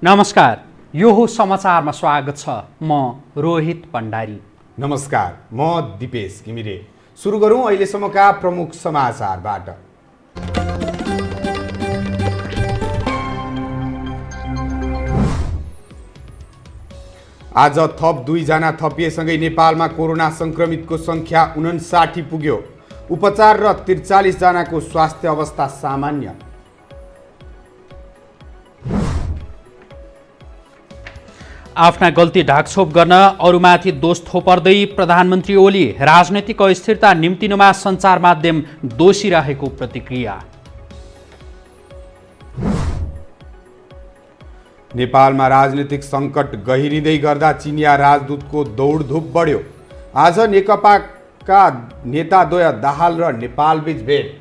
नमस्कार, यो हो समाचारमा स्वागत छ। म रोहित भण्डारी। नमस्कार, म दिपेश घिमिरे। सुरु गरौँ अहिलेसम्मका प्रमुख समाचारबाट। आज थप 2 जना थपिएसँगै नेपालमा कोरोना संक्रमितको संख्या 59 पुग्यो। उपचार र 43 जनाको स्वास्थ्य अवस्था सामान्य। आफ्ना गल्ती ढाकछोप गर्न अरूमाथि दोष थोपर्दै प्रधानमन्त्री ओली राजनैतिक अस्थिरता निम्तिनुमा सञ्चार माध्यम दोषी रहेको प्रतिक्रिया। नेपालमा राजनीतिक सङ्कट गहिरिँदै गर्दा चिनिया राजदूतको दौडधुप बढ्यो। आज नेकपाका नेताद्वय दाहाल र नेपालबीच भेट।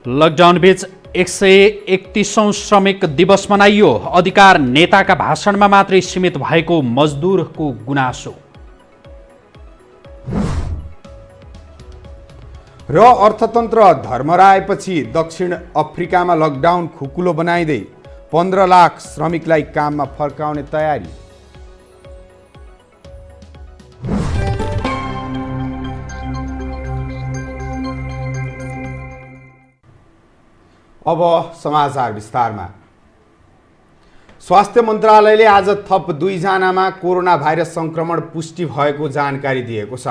लकडाउनबीच 131औं श्रमिक दिवस मनाइयो। अधिकार नेताका भाषणमा मात्रै सीमित भएको मजदुरको गुनासो। र अर्थतन्त्र धर्मराएपछि दक्षिण अफ्रिकामा लकडाउन खुकुलो बनाइँदै 15 लाख श्रमिकलाई काममा फर्काउने तयारी। अब समाचार विस्तारमा। स्वास्थ्य मन्त्रालयले आज थप 2 जनामा कोरोना भाइरस संक्रमण पुष्टि भएको जानकारी दिएको छ।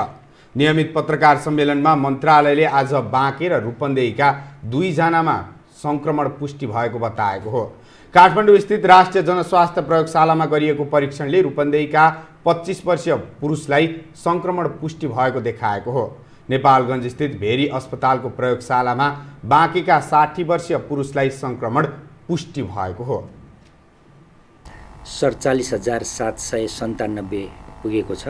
नियमित पत्रकार सम्मेलनमा मन्त्रालयले आज बाँके र रूपन्देहीका 2 जनामा संक्रमण पुष्टि भएको बताएको हो। काठमाडौँ स्थित राष्ट्रिय जनस्वास्थ्य प्रयोगशालामा गरिएको परीक्षणले रूपन्देहीका 25 वर्षीय पुरुषलाई संक्रमण पुष्टि भएको देखाएको हो। नेपालगञ्ज स्थित भेरी अस्पतालको प्रयोगशालामा बाँकेका 60 वर्षीय पुरुषलाई संक्रमण पुष्टि भएको हो। 47,797 पुगेको छ।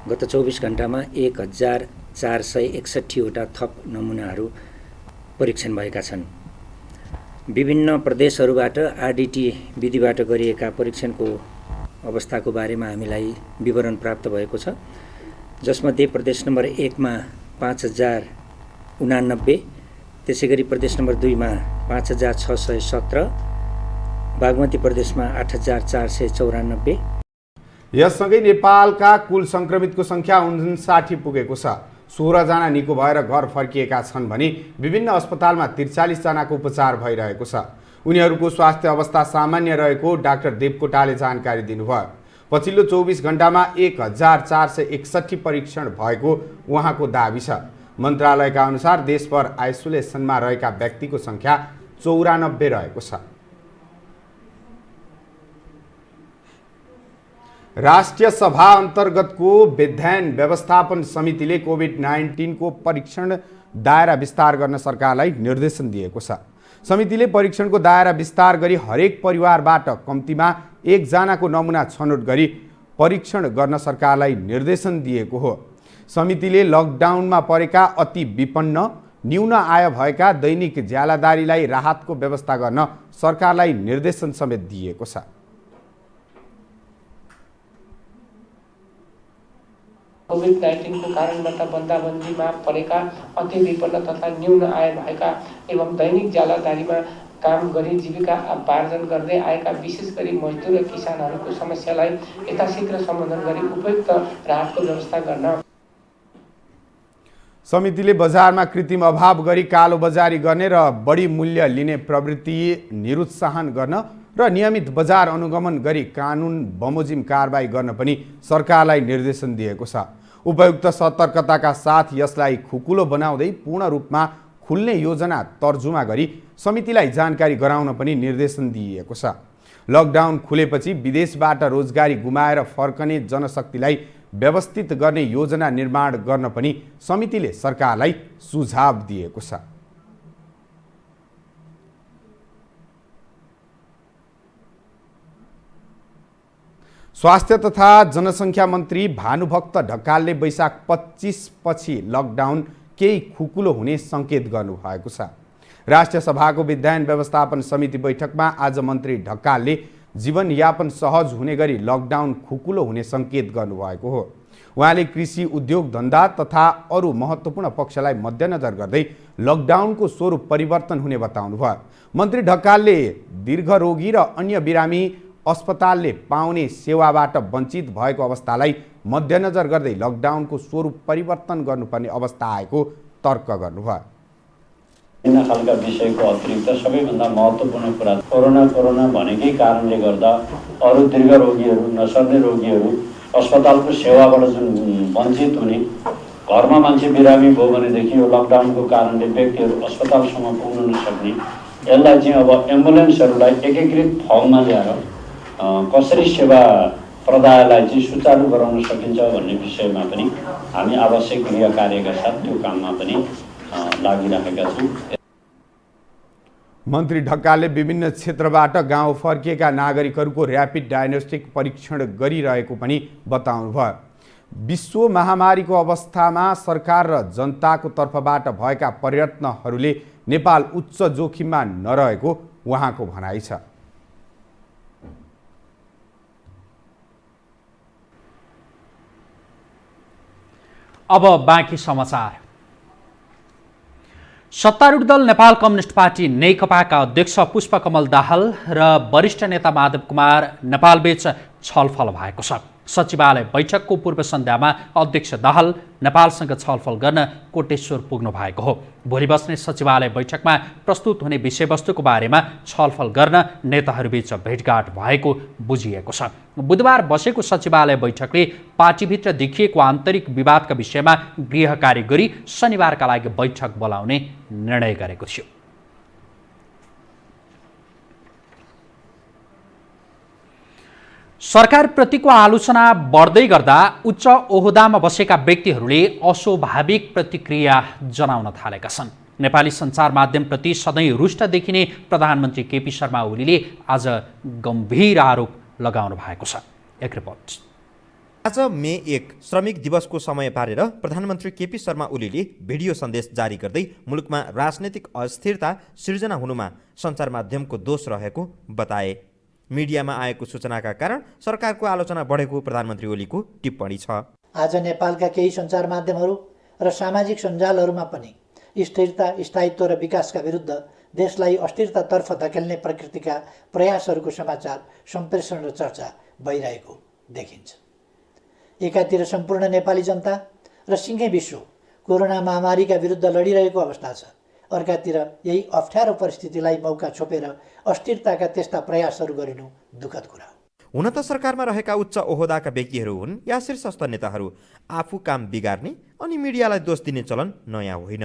गत 24 घण्टामा 1,461 वटा थप नमुनाहरू परीक्षण भएका छन्। विभिन्न प्रदेशहरूबाट आरडिटी विधिबाट गरिएका परीक्षणको अवस्थाको बारेमा हामीलाई विवरण प्राप्त भएको छ, जसमध्ये प्रदेश नम्बर 1 मा 5,089, त्यसै गरी प्रदेश नम्बर 2 मा 5,617, बागमती प्रदेशमा 8,494। यससँगै नेपालका कुल संक्रमितको संख्या 59 पुगेको छ। 16 जना निको भएर घर फर्किएका छन् भने विभिन्न अस्पतालमा 43 जनाको उपचार भइरहेको छ। उनीहरूको स्वास्थ्य अवस्था सामान्य रहेको डाक्टर देवकोटाले जानकारी दिनुभयो। पछिल्लो 24 घण्टामा 1,461 परीक्षण भएको उहाँको दाबी छ। मन्त्रालयका अनुसार देशभर आइसोलेसनमा रहेका व्यक्तिको संख्या 94 रहेको छ। राष्ट्रिय सभा अन्तर्गतको विधान व्यवस्थापन समितिले कोभिड-19 को परीक्षण दायरा विस्तार गर्न सरकारलाई निर्देशन दिएको छ। समितिले परीक्षणको दायरा विस्तार गरी हरेक परिवारबाट कम्तीमा 1 जनाको नमुना छनौट गरी परीक्षण गर्न सरकारलाई निर्देशन दिएको हो। समितिले लकडाउनमा परेका अति विपन्न, न्यून आय भएका दैनिक ज्यालादारीलाई राहतको व्यवस्था गर्न सरकारलाई निर्देशन समेत दिएको छ। कोभिड-19 को कारणबाट बन्दाबन्दीमा परेका अति विपन्न तथा न्यून आय भएका एवं दैनिक ज्यालादारीमा काम गरी जीविका उपार्जन गर्दै आएका विशेष गरी मजदुर र किसानहरूको समस्यालाई यथाशीघ्र समाधान गरी उपयुक्त राहतको व्यवस्था गर्न। समितिले बजारमा कृत्रिम अभाव गरी कालो बजारी गर्ने र बढी मूल्य लिने प्रवृत्ति निरुत्साहन गर्न र नियमित बजार अनुगमन गरी कानुन बमोजिम कारबाही गर्न पनि सरकारलाई निर्देशन दिएको छ। उपयुक्त सतर्कताका साथ यसलाई खुकुलो बनाउँदै पूर्ण रूपमा खुल्ने योजना तर्जुमा गरी समितिलाई जानकारी गराउन पनि निर्देशन दिइएको छ। लकडाउन खुलेपछि विदेशबाट रोजगारी गुमाएर फर्कने जनशक्तिलाई व्यवस्थित गर्ने योजना निर्माण गर्न पनि समितिले सरकारलाई सुझाव दिएको छ। स्वास्थ्य तथा जनसङ्ख्या मन्त्री भानुभक्त ढकालले वैशाख 25 पछि लकडाउन केही खुकुलो हुने सङ्केत गर्नुभएको छ। राष्ट्रिय सभाको विधान व्यवस्थापन समिति बैठकमा आज मन्त्री ढकालले जीवनयापन सहज हुने गरी लकडाउन खुकुलो हुने सङ्केत गर्नुभएको हो। उहाँले कृषि, उद्योग धन्दा तथा अरू महत्त्वपूर्ण पक्षलाई मध्यनजर गर्दै लकडाउनको स्वरूप परिवर्तन हुने बताउनुभयो। मन्त्री ढकालले दीर्घरोगी र अन्य बिरामी अस्पतालले पाउने सेवाबाट वञ्चित भएको अवस्थालाई मध्यनजर गर्दै लकडाउनको स्वरूप परिवर्तन गर्नुपर्ने अवस्था आएको तर्क गर्नुभयो। विभिन्न खालका विषयको अतिरिक्त सबैभन्दा महत्त्वपूर्ण कुरा कोरोना भनेकै कारणले गर्दा अरू दीर्घ रोगीहरू, नसर्ने रोगीहरू अस्पतालको सेवाबाट जुन वञ्चित हुने, घरमा मान्छे बिरामी भयो भनेदेखि यो लकडाउनको कारणले व्यक्तिहरू अस्पतालसम्म पुग्न नसक्ने, यसलाई चाहिँ अब एम्बुलेन्सहरूलाई एकीकृत फर्ममा ल्याएर कसरी सेवा प्रदायलाई चाहिँ सुचारू गराउन सकिन्छ भन्ने विषयमा पनि हामी आवश्यक गृह कार्यका साथ त्यो काममा पनि लागिरहेका छौँ। मन्त्री ढकालले विभिन्न क्षेत्रबाट गाउँ फर्किएका नागरिकहरूको र्यापिड डायग्नोस्टिक परीक्षण गरिरहेको पनि बताउनुभयो। विश्व महामारीको अवस्थामा सरकार र जनताको तर्फबाट भएका प्रयत्नहरूले नेपाल उच्च जोखिममा नरहेको उहाँको भनाइ छ। अब बाँकी समाचार। सत्तारूढ दल नेपाल कम्युनिस्ट पार्टी नेकपाका अध्यक्ष पुष्पकमल दाहाल र वरिष्ठ नेता माधव कुमार नेपालबीच छलफल भएको छ। सचिवालय बैठकको पूर्व सन्ध्यामा अध्यक्ष दाहाल नेपालसँग छलफल गर्न कोटेश्वर पुग्नु भएको हो। भोलि बस्ने सचिवालय बैठकमा प्रस्तुत हुने विषयवस्तुको बारेमा छलफल गर्न नेताहरूबीच भेटघाट भएको बुझिएको छ। बुधबार बसेको सचिवालय बैठकले पार्टीभित्र देखिएको आन्तरिक विवादका विषयमा गृह कार्य गरी शनिबारका लागि बैठक बोलाउने निर्णय गरेको थियो। सरकारप्रतिको आलोचना बढ्दै गर्दा उच्च ओहदामा बसेका व्यक्तिहरूले अस्वाभाविक प्रतिक्रिया जनाउन थालेका छन्। नेपाली सञ्चार माध्यमप्रति सधैँ रुष्ट देखिने प्रधानमन्त्री केपी शर्मा ओलीले आज गम्भीर आरोप लगाउनु भएको छ। एक रिपोर्ट। आज मे 1 श्रमिक दिवसको समय पारेर प्रधानमन्त्री केपी शर्मा ओलीले भिडियो सन्देश जारी गर्दै मुलुकमा राजनैतिक अस्थिरता सिर्जना हुनुमा सञ्चार माध्यमको दोष रहेको बताए। मिडियामा आएको सूचनाका कारण सरकारको आलोचना बढेको प्रधानमन्त्री ओलीको टिप्पणी छ। आज नेपालका केही सञ्चार माध्यमहरू र सामाजिक सञ्जालहरूमा पनि स्थिरता, स्थायित्व र विकासका विरुद्ध देशलाई अस्थिरतातर्फ धकेल्ने प्रकृतिका प्रयासहरूको समाचार सम्प्रेषण र चर्चा भइरहेको देखिन्छ। एकातिर सम्पूर्ण नेपाली जनता र सिङ्गै विश्व कोरोना महामारीका विरुद्ध लडिरहेको अवस्था छ, अर्कातिर यही अप्ठ्यारो परिस्थितिलाई मौका छोपेर अस्थिरताका त्यस्ता प्रयासहरू गरिनु दुःखद कुरा हो। हुन त सरकारमा रहेका उच्च ओहदाका व्यक्तिहरू हुन् या शीर्षस्थ नेताहरू आफू काम बिगार्ने अनि मिडियालाई दोष दिने चलन नयाँ होइन।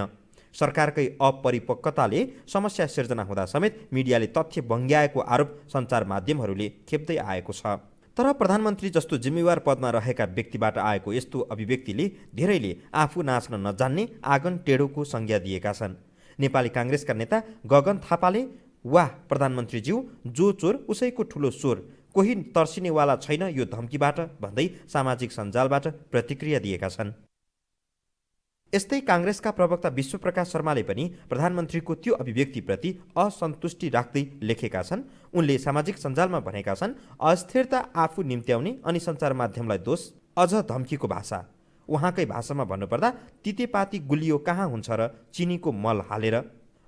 सरकारकै अपरिपक्वताले समस्या सिर्जना हुँदा समेत मिडियाले तथ्य बङ्ग्याएको आरोप सञ्चार माध्यमहरूले खेप्दै आएको छ। तर प्रधानमन्त्री जस्तो जिम्मेवार पदमा रहेका व्यक्तिबाट आएको यस्तो अभिव्यक्तिले धेरैले आफू नाच्न नजान्ने आँगन टेढोको संज्ञा दिएका छन्। नेपाली काङ्ग्रेसका नेता गगन थापाले वाह प्रधानमन्त्रीज्यू, जो चोर उसैको ठुलो चोर, कोही तर्सिनेवाला छैन यो धम्कीबाट भन्दै सामाजिक सञ्जालबाट प्रतिक्रिया दिएका छन्। यस्तै काङ्ग्रेसका प्रवक्ता विश्वप्रकाश शर्माले पनि प्रधानमन्त्रीको त्यो अभिव्यक्तिप्रति असन्तुष्टि राख्दै लेखेका छन्। उनले सामाजिक सञ्जालमा भनेका छन्, अस्थिरता आफू निम्त्याउने अनि सञ्चार माध्यमलाई दोष, अझ धम्कीको भाषा। उहाँकै भाषामा भन्नुपर्दा तितेपाती गुलियो कहाँ हुन्छ र चिनीको मल हालेर।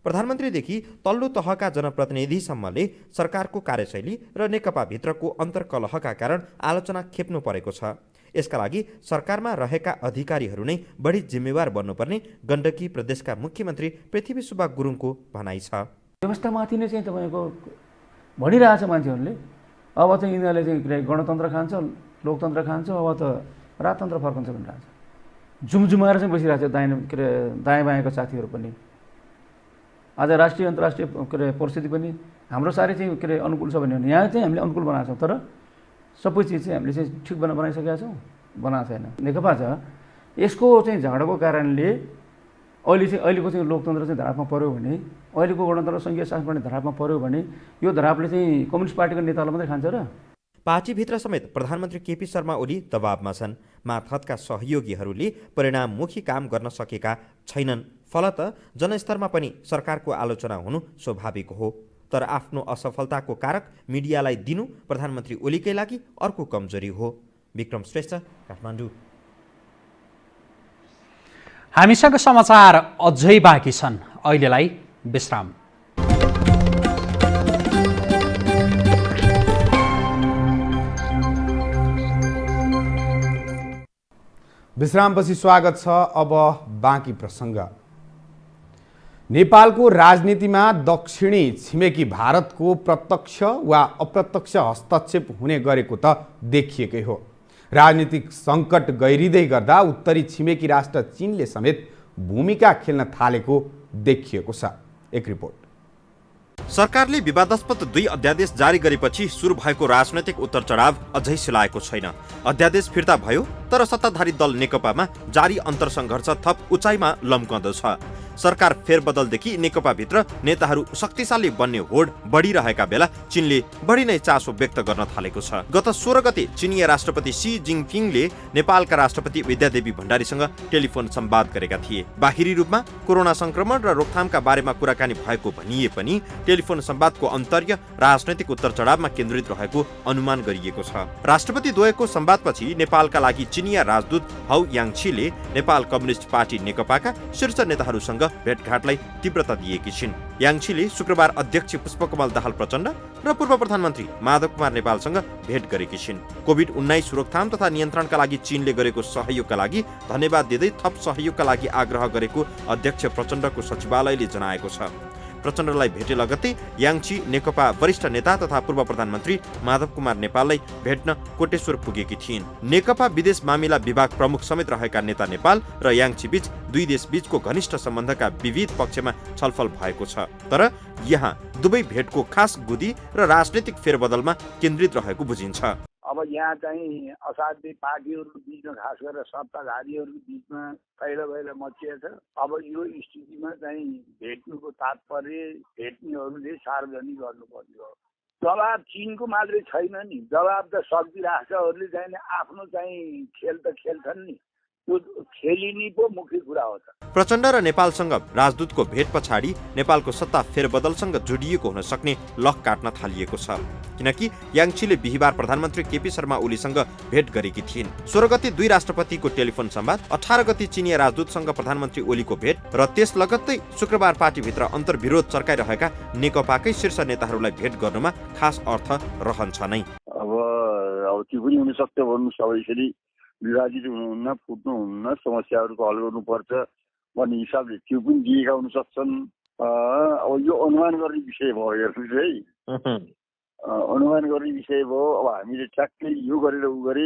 प्रधानमन्त्रीदेखि तल्लो तहका जनप्रतिनिधिसम्मले सरकारको कार्यशैली र नेकपाभित्रको अन्तर्कलहका कारण आलोचना खेप्नु परेको छ। यसका लागि सरकारमा रहेका अधिकारीहरू नै बढी जिम्मेवार बन्नुपर्ने गण्डकी प्रदेशका मुख्यमन्त्री पृथ्वी सुब्बा गुरुङको भनाइ छ। व्यवस्थामाथि नै चाहिँ तपाईँको भनिरहेछ मान्छेहरूले, अब चाहिँ यिनीहरूले चाहिँ गणतन्त्र खान्छ, लोकतन्त्र खान्छ, अब त राजतन्त्र फर्कन्छ भनिरहेछ। झुमझुमाएर चाहिँ बसिरहेको छ दायाँ बायाँका साथीहरू पनि। आज राष्ट्रिय अन्तर्राष्ट्रिय परिस्थिति पनि हाम्रो साह्रै चाहिँ अनुकूल छ भन्यो भने यहाँ चाहिँ हामीले अनुकूल बनाएको छौँ, तर सबै चिज चाहिँ हामीले चाहिँ ठिक बनाइसकेका छौँ, बनाएको छैन। नेकपा छ यसको चाहिँ झगडाको कारणले अहिलेको चाहिँ लोकतन्त्र चाहिँ धरापमा पऱ्यो भने, अहिलेको गणतन्त्र सङ्घीय शासन पनि धरापमा पऱ्यो भने यो धरापले चाहिँ कम्युनिस्ट पार्टीको नेतालाई मात्रै खान्छ र? पार्टीभित्र समेत प्रधानमन्त्री केपी शर्मा ओली दबावमा छन्। मातहतका सहयोगीहरूले परिणाममुखी काम गर्न सकेका छैनन्। फलत जनस्तरमा पनि सरकारको आलोचना हुनु स्वाभाविक हो। तर आफ्नो असफलताको कारक मिडियालाई दिनु प्रधानमन्त्री ओलीकै लागि अर्को कमजोरी हो। विक्रम श्रेष्ठ, काठमाडौँ। हामीसँग समाचार अझै बाँकी छन्, अहिलेलाई विश्राम। विश्रामपछि स्वागत छ। अब बाँकी प्रसङ्ग। नेपालको राजनीतिमा दक्षिणी छिमेकी भारतको प्रत्यक्ष वा अप्रत्यक्ष हस्तक्षेप हुने गरेको त देखिएकै हो। राजनीतिक सङ्कट गहिरिँदै गर्दा उत्तरी छिमेकी राष्ट्र चीनले समेत भूमिका खेल्न थालेको देखिएको छ। एक रिपोर्ट। सरकारले विवादास्पद 2 अध्यादेश जारी गरेपछि सुरु भएको राजनैतिक उत्तर चढाव अझै सिलाएको छैन। अध्यादेश फिर्ता भयो, तर सत्ताधारी दल नेकपामा जारी अन्तरसङ्घर्ष थप उचाइमा लम्कँदछ। सरकार फेरबदलदेखि नेकपाभित्र नेताहरू शक्तिशाली बन्ने होड बढिरहेका बेला चीनले बढी नै चासो व्यक्त गर्न थालेको छ। गत 16 गते चिनिया राष्ट्रपति सी जिङपिङले नेपालका राष्ट्रपति विद्यादेवी भण्डारीसँग टेलिफोन संवाद गरेका थिए। बाहिरी रूपमा कोरोना संक्रमण र रोकथामका बारेमा कुराकानी भएको भनिए पनि टेलिफोन संवादको अन्तर्य राजनैतिक उत्तर चढावमा केन्द्रित रहेको अनुमान गरिएको छ। राष्ट्रपति द्वयको संवादपछि नेपालका लागि चिनिया राजदूत हौ याङछीले नेपाल कम्युनिस्ट पार्टी नेकपाका शीर्ष नेताहरूसँग भेटघाटलाई तीव्रता दिएकी छिन्। याङछीले शुक्रबार अध्यक्ष पुष्पकमल दाहाल प्रचण्ड र पूर्व प्रधानमन्त्री माधव कुमार नेपालसँग भेट गरेकी छिन्। कोभिड-19 रोकथाम तथा नियन्त्रणका लागि चीनले गरेको सहयोगका लागि धन्यवाद दिँदै थप सहयोगका लागि आग्रह गरेको अध्यक्ष प्रचण्डको सचिवालयले जनाएको छ। प्रचण्डलाई भेटे लगत्तै याङछी नेकपा वरिष्ठ नेता तथा पूर्व प्रधानमन्त्री माधव कुमार नेपाललाई भेट्न कोटेश्वर पुगेकी थिइन्। नेकपा विदेश मामिला विभाग प्रमुख समेत रहेका नेता नेपाल र याङछी बीच 2 देश बीचको घनिष्ठ सम्बन्धका विविध पक्षमा छलफल भएको छ। तर यहाँ दुवै भेटको खास गुदी र राजनैतिक फेरबदलमा केन्द्रित रहेको बुझिन्छ। अब यहाँ चाहिँ असाध्य पार्टीहरूको बिचमा खास गरेर सत्ताधारीहरूको बिचमा तैलभैलो मचिएछ। अब यो स्थितिमा चाहिँ भेट्नुको तात्पर्य भेट्नेहरूले सार्वजनिक गर्नुपर्ने हो। दबाब चीनको मात्रै छैन नि, दबाब त शक्ति राष्ट्रहरूले चाहिँ आफ्नो चाहिँ खेल त खेल्छन् नि, त्यो खेलिने पो मुख्य कुरा हो त। प्रचण्ड र नेपालसँग राजदूतको भेट पछाडि नेपालको सत्ता फेरबदलसँग जोडिएको हुन सक्ने लक काट्न थालिएको छ। किनकि याङछीले बिहिबार प्रधानमन्त्री केपी शर्मा ओलीसँग भेट गरेकी थिइन्। 16 गते 2 राष्ट्रपतिको टेलिफोन संवाद, 18 गते चिनिया राजदूतसँग प्रधानमन्त्री ओलीको भेट र त्यस लगत्तै शुक्रबार पार्टीभित्र अन्तर्विरोध चर्काइरहेका नेकपाकै शीर्ष नेताहरूलाई भेट गर्नुमा खास अर्थ रहन्छ नै। अब त्यो पनि हुनसक्छ भन्नु, सबैले विभाजित हुनुहुन्न, फुट्नुहुन्न, समस्याहरूको हल गर्नुपर्छ भन्ने हिसाबले त्यो पनि दिएका हुन सक्छन्। अब यो अनुमान गर्ने विषय भयो, हेर्नुहोस् है, अनुमान गर्ने विषय भयो। अब हामीले ठ्याक्कै यो गरेर उ गरे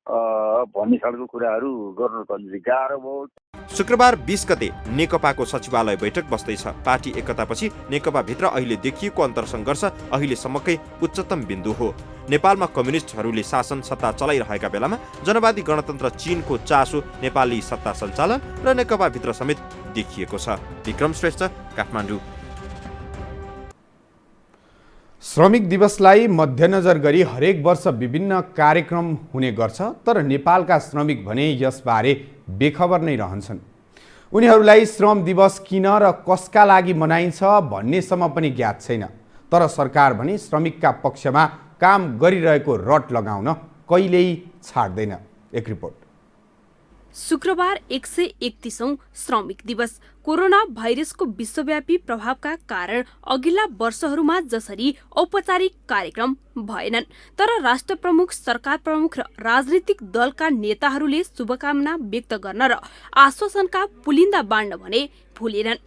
भन्ने खालको कुराहरू गर्नु कति गाह्रो भयो। शुक्रबार 20 गते नेकपाको सचिवालय बैठक बस्दैछ। पार्टी एकतापछि नेकपाभित्र अहिले देखिएको अन्तरसङ्घर्ष अहिलेसम्मकै उच्चतम बिन्दु हो। नेपालमा कम्युनिस्टहरूले शासन सत्ता चलाइरहेका बेलामा जनवादी गणतन्त्र चीनको चासो नेपाली सत्ता सञ्चालन र नेकपाभित्र समेत देखिएको छ। विक्रम श्रेष्ठ, काठमाडौँ। श्रमिक दिवसलाई मध्यनजर गरी हरेक वर्ष विभिन्न कार्यक्रम हुने गर्छ, तर नेपालका श्रमिक भने यसबारे बेखबर नै रहन्छन्। उनीहरूलाई श्रम दिवस किन र कसका लागि मनाइन्छ भन्नेसम्म पनि ज्ञात छैन। तर सरकार भने श्रमिकका पक्षमा काम गरिरहेको रट लगाउन कहिल्यै छाड्दैन। एक रिपोर्ट। शुक्रबार 131औं श्रमिक दिवस। कोरोना भाइरसको विश्वव्यापी प्रभावका कारण अघिल्ला वर्षहरूमा जसरी औपचारिक कार्यक्रम भएनन्, तर राष्ट्र प्रमुख, सरकार प्रमुख र राजनीतिक दलका नेताहरूले शुभकामना व्यक्त गर्न र आश्वासनका पुलिन्दा बाँड्न भने भुलेनन्।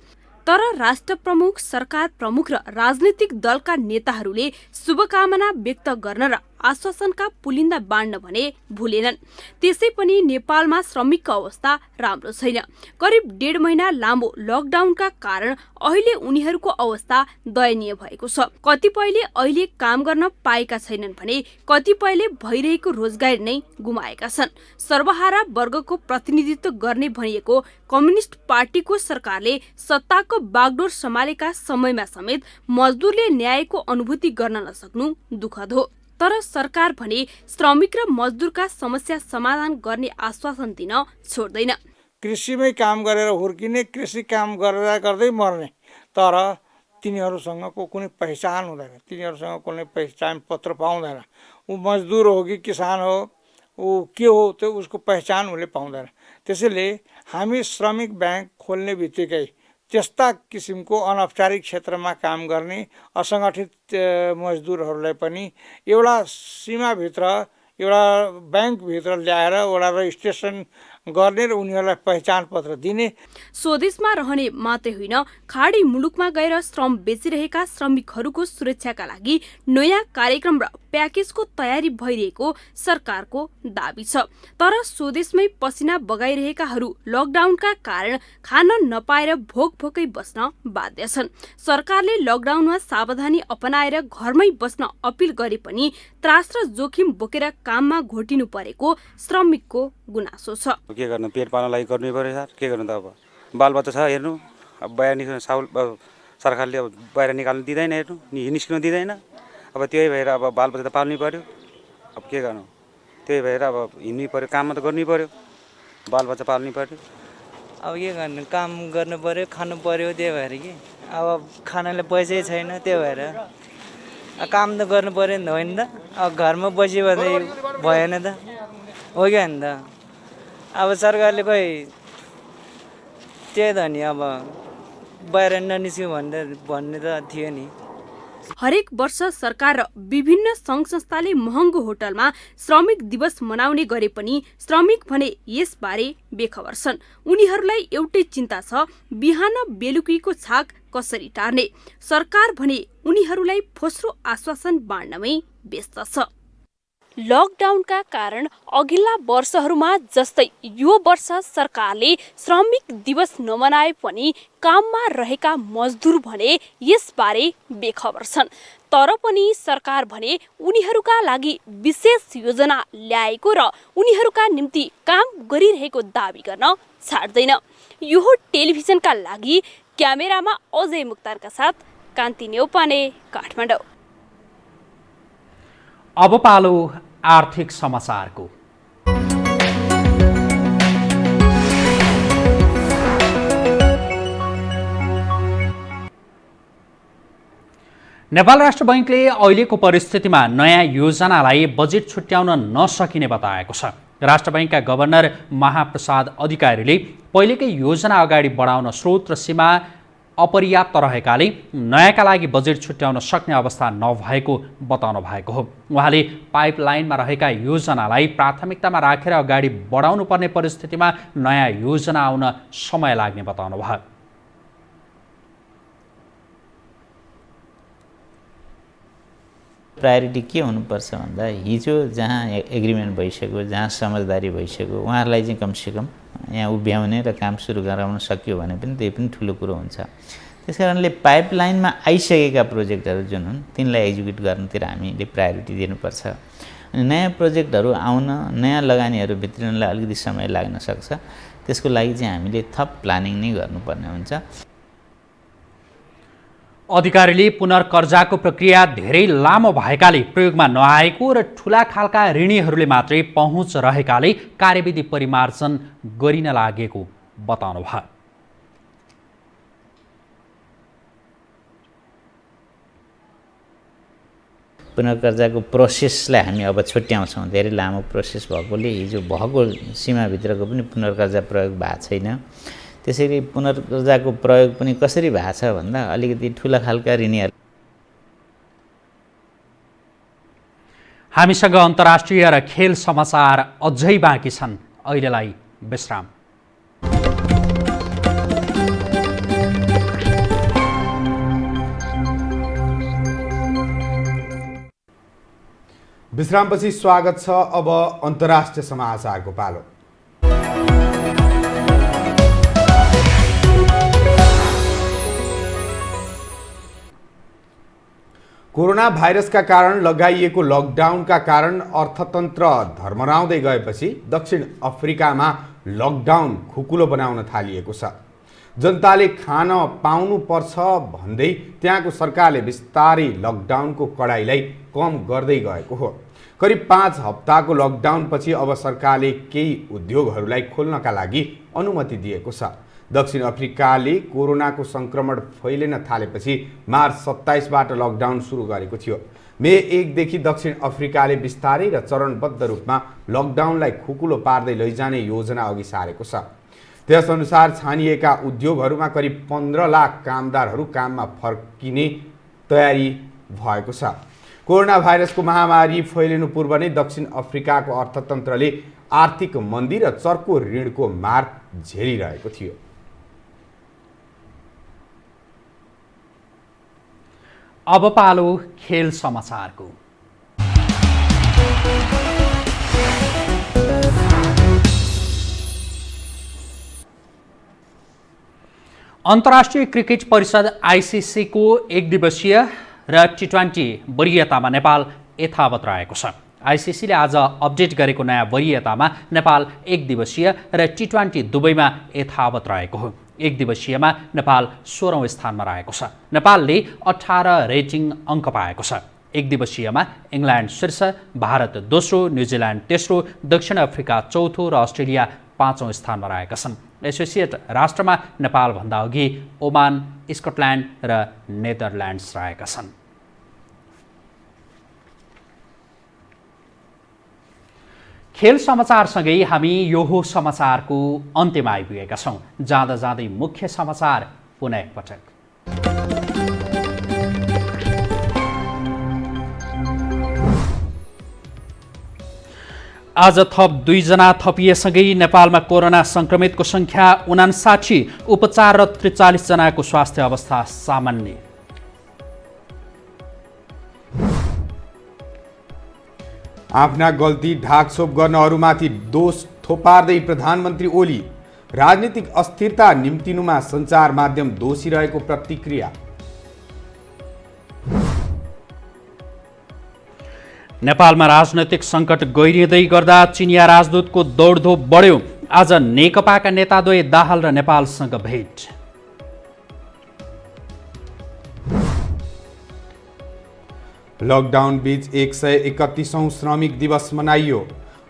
तर राष्ट्र प्रमुख, सरकार प्रमुख र राजनीतिक दलका नेताहरूले शुभकामना व्यक्त गर्न र आश्वासनका पुलिन्दा बाँड्न भने भुलेनन्। त्यसै पनि नेपालमा श्रमिकको अवस्था राम्रो छैन। करिब 1.5 महिना लामो लकडाउनका कारण अहिले उनीहरूको अवस्था दयनीय भएको छ। कतिपयले अहिले काम गर्न पाएका छैनन् भने कतिपयले भइरहेको रोजगारी नै गुमाएका छन्। सर्वहारा वर्गको प्रतिनिधित्व गर्ने भनिएको कम्युनिस्ट पार्टीको सरकारले सत्ताको बागडोर सम्हालेका समयमा समेत मजदुरले न्यायको अनुभूति गर्न नसक्नु दुःखद हो। तर सरकार भने श्रमिक र मजदुरका समस्या समाधान गर्ने आश्वासन दिन छोड्दैन। कृषिमै काम गरेर हुर्किने, कृषि काम गर्दा गर्दै मर्ने, तर तिनीहरूसँगको कुनै पहिचान हुँदैन, तिनीहरूसँग कुनै पहिचान पत्र पाउँदैन। ऊ मजदुर हो कि किसान हो, के हो त्यो उसको पहिचान उसले पाउँदैन। त्यसैले हामी श्रमिक ब्याङ्क खोल्ने बित्तिकै त्यस्ता किसिमको अनौपचारिक क्षेत्रमा काम गर्ने असङ्गठित मजदुरहरूलाई पनि एउटा सीमाभित्र एउटा ब्याङ्कभित्र ल्याएर एउटा रजिस्ट्रेसन गर्ने र उनीहरूलाई पहिचान पत्र दिने। स्वदेशमा रहने मात्रै होइन, खाडी मुलुकमा गएर श्रम बेचिरहेका श्रमिकहरूको सुरक्षाका लागि नयाँ कार्यक्रम र प्याकेजको तयारी भइरहेको सरकारको दाबी छ। तर स्वदेशमै पसिना बगाइरहेकाहरू लकडाउनका कारण खान नपाएर भोकै बस्न बाध्य छन्। सरकारले लकडाउनमा सावधानी अपनाएर घरमै बस्न अपिल गरे पनि त्रास र जोखिम बोकेर काममा घोटिनु परेको श्रमिकको गुनासो छ। के गर्नु, पेट पाल्न लागि गर्नै पर्यो सर। के गर्नु त अब बालबच्चा छ हेर्नु, अब बाहिर निस्कनु सरकारले अब बाहिर निकाल्नु दिँदैन, हेर्नु निस्किनु दिँदैन। अब त्यही भएर अब बालबच्चा त पाल्नै पर्यो। अब के गर्नु, त्यही भएर अब हिँड्नै पर्यो, काममा त गर्नै पर्यो, बालबच्चा पाल्नै पर्यो। अब के गर्नु, काम गर्नु पर्यो, खानु पर्यो। त्यही भएर कि अब खानाले पैसै छैन, त्यही भएर काम त गर्नु पर्यो नि त, होइन त। अब घरमा बस्यो भने भएन त, हो क्या नि त। अब सरकारले खोइ त्यही त नि, अब बाहिर ननिस्क्यो भन्ने त थियो नि। हरेक वर्ष सरकार र विभिन्न सङ्घ संस्थाले महँगो होटलमा श्रमिक दिवस मनाउने गरे पनि श्रमिक भने यसबारे बेखबर छन्। उनीहरूलाई एउटै चिन्ता छ, बिहान बेलुकीको छाक कसरी टार्ने। सरकार भने उनीहरूलाई फोस्रो आश्वासन बाँड्नमै व्यस्त छ। लकडाउनका कारण अघिल्ला वर्षहरूमा जस्तै यो वर्ष सरकारले श्रमिक दिवस नमनाए पनि काममा रहेका मजदुर भने यसबारे बेखबर छन्। तर पनि सरकार भने उनीहरूका लागि विशेष योजना ल्याएको र उनीहरूका निम्ति काम गरिरहेको दाबी गर्न छाड्दैन। यो टेलिभिजनका लागि क्यामेरामा अजय मुक्तारका साथ कान्ति नेउपाने, काठमाडौँ। अब पालो आर्थिक समाचारको। नेपाल राष्ट्र बैंकले अहिलेको परिस्थितिमा नयाँ योजनालाई बजेट छुट्याउन नसकिने बताएको छ। राष्ट्र बैंकका गभर्नर महाप्रसाद अधिकारीले पहिलेकै योजना अगाडि बढाउन स्रोत र सीमा अपर्याप्त रहेकाले नयाँका लागि बजेट छुट्याउन सक्ने अवस्था नभएको बताउनु भएको हो। उहाँले पाइपलाइनमा रहेका योजनालाई प्राथमिकतामा राखेर अगाडि बढाउनु पर्ने परिस्थितिमा नयाँ योजना आउन समय लाग्ने बताउनु भयो। प्रायोरिटी के हुनुपर्छ भन्दा हिजो जहाँ एग्रिमेन्ट भइसक्यो, जहाँ समझदारी भइसक्यो, उहाँहरूलाई चाहिँ कमसेकम यहाँ उभ्याउने र काम सुरु गराउन सक्यो भने पनि त्यही पनि ठुलो कुरो हुन्छ। त्यसकारणले पाइपलाइनमा आइसकेका प्रोजेक्टहरू जुन हुन् तिनलाई एक्जिक्युट गर्नुतिर हामीले प्रायोरिटी दिनुपर्छ। अनि नयाँ प्रोजेक्टहरू आउन, नयाँ लगानीहरू भित्रिनलाई अलिकति समय लाग्न सक्छ। त्यसको लागि चाहिँ हामीले थप प्लानिङ नै गर्नुपर्ने हुन्छ। अधिकारीले पुनर्कर्जाको प्रक्रिया धेरै लामो भएकाले प्रयोगमा नआएको र ठूला खालका ऋणीहरूले मात्रै पहुँच रहेकाले कार्यविधि परिमार्जन गरिन लागेको बताउनु भयो। पुनर्कर्जाको प्रोसेसलाई हामी अब छुट्याउँछौँ। धेरै लामो प्रोसेस भएकोले हिजो भएको सीमाभित्रको पनि पुनर्कर्जा प्रयोग भएको छैन। त्यसैले पुनर्कर्जाको प्रयोग पनि कसरी भएको छ भन्दा अलिकति ठुला खालका ऋणीहरू। हामीसँग अन्तर्राष्ट्रिय र खेल समाचार अझै बाँकी छन्। अहिलेलाई विश्राम। विश्रामपछि स्वागत छ। अब अन्तर्राष्ट्रिय समाचारको पालो। कोरोना भाइरसका कारण लगाइएको लकडाउनका कारण अर्थतन्त्र धर्मराउँदै गएपछि दक्षिण अफ्रिकामा लकडाउन खुकुलो बनाउन थालिएको छ। जनताले खान पाउनुपर्छ भन्दै त्यहाँको सरकारले बिस्तारै लकडाउनको कडाइलाई कम गर्दै गएको हो। करिब 5 हप्ताको लकडाउनपछि अब सरकारले केही उद्योगहरूलाई खोल्नका लागि अनुमति दिएको छ। दक्षिण अफ्रिकाले कोरोनाको संक्रमण फैलिन थालेपछि मार्च 27बाट लकडाउन सुरु गरेको थियो। मे 1 देखि दक्षिण अफ्रिकाले बिस्तारै र चरणबद्ध रूपमा लकडाउनलाई खुकुलो पार्दै लैजाने योजना अघि सारेको छ। त्यसअनुसार छानिएका उद्योगहरूमा करिब 15 लाख कामदारहरू काममा फर्किने तयारी भएको छ। कोरोना भाइरसको महामारी फैलिनु पूर्व नै दक्षिण अफ्रिकाको अर्थतन्त्रले आर्थिक मन्दी र चर्को ऋणको मार झेलिरहेको थियो। अब पालो खेल समाचारको। अन्तर्राष्ट्रिय क्रिकेट परिषद आइसिसी को एक दिवसीय र टी20 वरियतामा नेपाल यथावत रहेको छ। आइसिसीले आज अपडेट गरेको नयाँ वरियतामा नेपाल एक दिवसीय र टी20 दुवैमा यथावत रहेको हो। एक दिवसीयमा नेपाल 16औं स्थानमा रहेको छ। नेपालले 18 रेटिङ अङ्क पाएको छ। एक दिवसीयमा इङ्ल्यान्ड शीर्ष, भारत दोस्रो, न्युजिल्यान्ड तेस्रो, दक्षिण अफ्रिका चौथो र अस्ट्रेलिया 5औं स्थानमा रहेका छन्। एसोसिएट राष्ट्रमा नेपालभन्दा अघि ओमान, स्कटल्यान्ड र नेदरल्यान्ड्स रहेका छन्। खेल समाचारसँगै हामी यो समाचारको अन्त्यमा आइपुगेका छौँ। जाँदा जाँदै मुख्य समाचार पुनः एकपटक। आज थप 2 जना थपिएसँगै नेपालमा कोरोना संक्रमितको संख्या 59, उपचार र 43 जनाको स्वास्थ्य अवस्था सामान्य। आफ्ना गल्ती ढाकछोप गर्नहरूमाथि दोष थोपार्दै प्रधानमन्त्री ओली राजनीतिक अस्थिरता निम्तिनुमा सञ्चार माध्यम दोषी रहेको प्रतिक्रिया। नेपालमा राजनैतिक सङ्कट गहिरिँदै गर्दा चिनिया राजदूतको दौडधोप बढ्यो। आज नेकपाका नेताद्वय दाहाल र नेपालसँग भेट। लकडाउन बीच 131औं श्रमिक दिवस मनाइयो।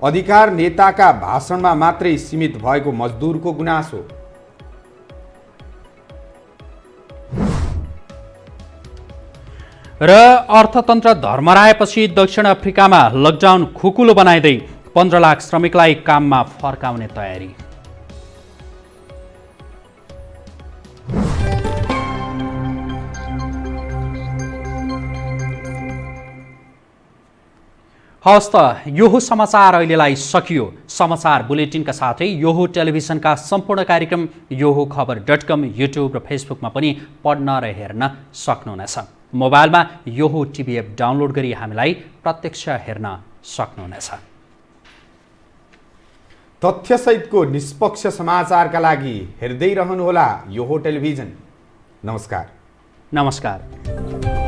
अधिकार नेताका भाषणमा मात्रै सीमित भएको मजदुरको गुनासो। र अर्थतन्त्र धर्मराएपछि दक्षिण अफ्रिकामा लकडाउन खुकुलो बनाइँदै 15 लाख श्रमिकलाई काममा फर्काउने तयारी। हवस् त यो समाचार अहिलेलाई सकियो। समाचार बुलेटिनका साथै यो टेलिभिजनका सम्पूर्ण कार्यक्रम यो खबर.com, युट्युब र फेसबुकमा पनि पढ्न र हेर्न सक्नुहुनेछ। मोबाइलमा यो टिभी एप डाउनलोड गरी हामीलाई प्रत्यक्ष हेर्न सक्नुहुनेछ। तथ्यसहितको निष्पक्ष समाचारका लागि हेर्दै रहनुहोला यो टेलिभिजन। नमस्कार। नमस्कार।